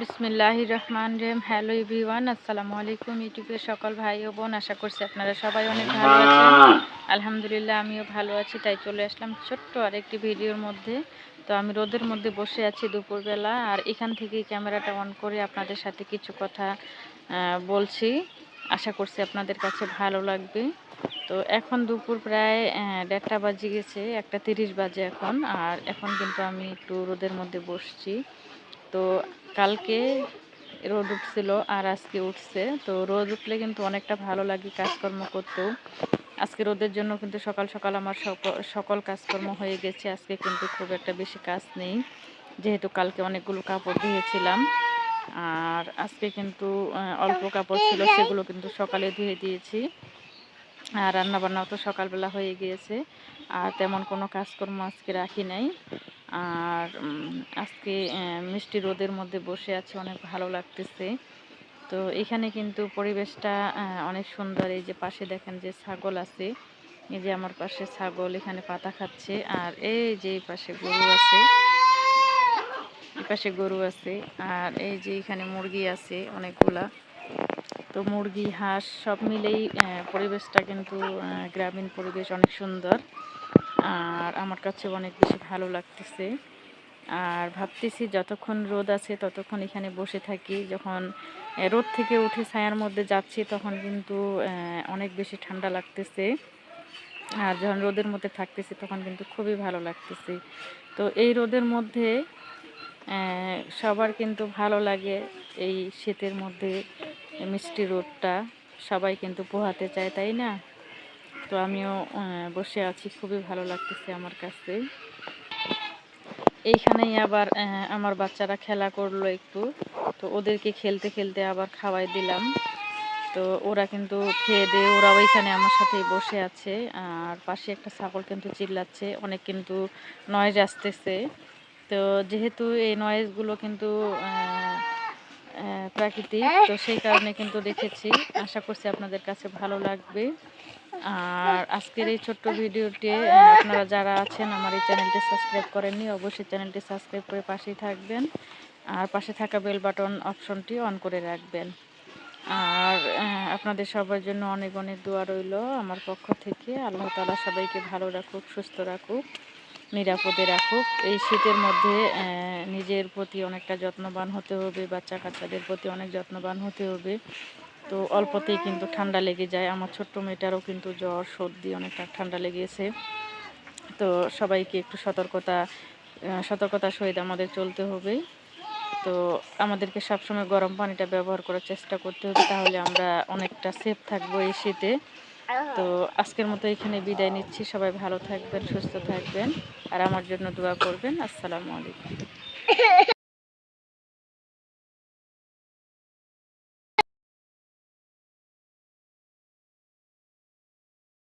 বিসমিল্লাহির রহমানির রহিম। Hello everyone, আসসালামু আলাইকুম ইউটিউবের সকল ভাই ও বোন। আশা করছি আপনারা সবাই অনেক ভালো আছেন। আলহামদুলিল্লাহ আমিও ভালো আছি। তাই চলে আসলাম ছোট্ট আরেকটি ভিডিওর মধ্যে। তো আমি রোদের মধ্যে বসে আছি দুপুরবেলা, আর এখান থেকেই ক্যামেরাটা অন করে আপনাদের সাথে কিছু কথা বলছি। আশা করছি আপনাদের কাছে ভালো লাগবে। তো এখন দুপুর প্রায় 1:30 বাজে গেছে, 1:30 বাজে এখন। আর এখন কিন্তু আমি একটু রোদের মধ্যে বসছি। তো কালকে রোদ উঠছিল আর আজকে উঠছে। তো রোদ উঠলে কিন্তু অনেকটা ভালো লাগে কাজকর্ম করতেও। আজকে রোদের জন্য কিন্তু সকাল সকাল আমার সকল কাজকর্ম হয়ে গেছে। আজকে কিন্তু খুব একটা বেশি কাজ নেই, যেহেতু কালকে অনেকগুলো কাপড় ধুয়েছিলাম। আর আজকে কিন্তু অল্প কাপড় ছিল, সেগুলো কিন্তু সকালে ধুয়ে দিয়েছি। আর রান্নাবান্নাও তো সকালবেলা হয়ে গিয়েছে। আর তেমন কোনো কাজকর্ম আজকে রাখি নাই। আর আজকে মিষ্টি রোদের মধ্যে বসে আছি, অনেক ভালো লাগতেছে। তো এখানে কিন্তু পরিবেশটা অনেক সুন্দর। এই যে পাশে দেখেন যে ছাগল আছে, এই যে আমার পাশে ছাগল এখানে পাতা খাচ্ছে। আর এই যে এই পাশে গরু আছে, এই পাশে গরু আছে। আর এই যে এখানে মুরগি আছে অনেকগুলা। তো মুরগি হাঁস সব মিলেই পরিবেশটা কিন্তু গ্রামীণ পরিবেশ, অনেক সুন্দর। আর আমার কাছে অনেক বেশি ভালো লাগতেছে। আর ভাবতেছি যতক্ষণ রোদ আছে ততক্ষণ এখানে বসে থাকি। যখন রোদ থেকে উঠে ছায়ার মধ্যে যাচ্ছি তখন কিন্তু অনেক বেশি ঠান্ডা লাগতেছে। আর যখন রোদের মধ্যে থাকতেছি তখন কিন্তু খুবই ভালো লাগতেছে। তো এই রোদের মধ্যে সবার কিন্তু ভালো লাগে। এই শীতের মধ্যে মিষ্টি রোদটা সবাই কিন্তু পোহাতে চায়, তাই না? তো আমিও বসে আছি, খুবই ভালো লাগতেছে আমার কাছে। এইখানেই আবার আমার বাচ্চারা খেলা করলো একটু। তো ওদেরকে খেলতে খেলতে আবার খাওয়াই দিলাম। তো ওরা কিন্তু খেয়ে দিয়ে ওরাও এখানে আমার সাথেই বসে আছে। আর পাশে একটা ছাগল কিন্তু চিল্লাচ্ছে, অনেক কিন্তু নয়েজ আসতেছে। তো যেহেতু এই নয়েজগুলো কিন্তু প্রাকৃতিক, তো সেই কারণে কিন্তু দেখেছি। আশা করছি আপনাদের কাছে ভালো লাগবে। আর আজকের এই ছোট্ট ভিডিওটি আপনারা যারা আছেন আমার এই চ্যানেলটি সাবস্ক্রাইব করেননি, অবশ্যই চ্যানেলটি সাবস্ক্রাইব করে পাশেই থাকবেন। আর পাশে থাকা বেল বাটন অপশনটি অন করে রাখবেন। আর আপনাদের সবার জন্য অনেক অনেক দোয়া রইল আমার পক্ষ থেকে। আল্লাহ তাআলা সবাইকে ভালো রাখুক, সুস্থ রাখুক, নিরাপদে রাখুক। এই শীতের মধ্যে নিজের প্রতি অনেকটা যত্নবান হতে হবে, বাচ্চা কাচ্চাদের প্রতি অনেক যত্নবান হতে হবে। তো অল্পতেই কিন্তু ঠান্ডা লেগে যায়। আমার ছোট্ট মেয়েটারও কিন্তু জ্বর সর্দি অনেকটা ঠান্ডা লেগেছে। তো সবাইকে একটু সতর্কতার সহিত আমাদের চলতে হবে। তো আমাদেরকে সবসময় গরম পানিটা ব্যবহার করার চেষ্টা করতে হবে, তাহলে আমরা অনেকটা সেফ থাকবো এই শীতে। তো আজকের মতো এখানে বিদায় নিচ্ছি। সবাই ভালো থাকবেন, সুস্থ থাকবেন, আর আমার জন্য দোয়া করবেন। আসসালামু আলাইকুম।